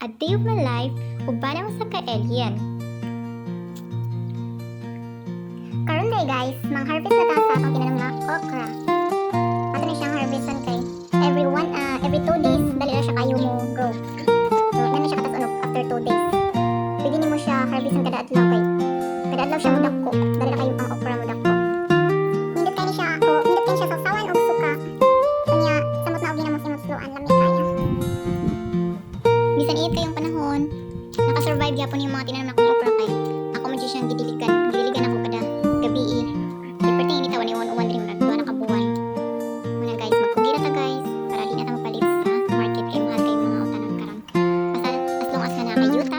A Day of My Life ug bala mo sa ka-alien. Karon day guys, mang-harvest na ta sa atong tinanong na okra. Ato na siyang harvestan kay every 2 days dali na siya kayo mo grow. So, na siya katasunog after 2 days. Pwede nimo siya harvestan kada adlaw kay kada adlaw siya mudakko. Dali na kayo ang okra mudakko. Nindot kay ni siya nindot kay siya sa sawan og suka. Kanya samot na og ginamos imong sluan lami kaya. Bisan init kayong panahon, nakasurvive yapon yung mga tinanom na kong okra kay ako man siyang gidiligan ako kada gabi eh. Di pwede init awan iwan uwan rin na nakabuhay. Muna guys, magkugira ta guys para di na ta mapalit sa market kay mahal kay mga utanon karon. Basta as long as na kay yuta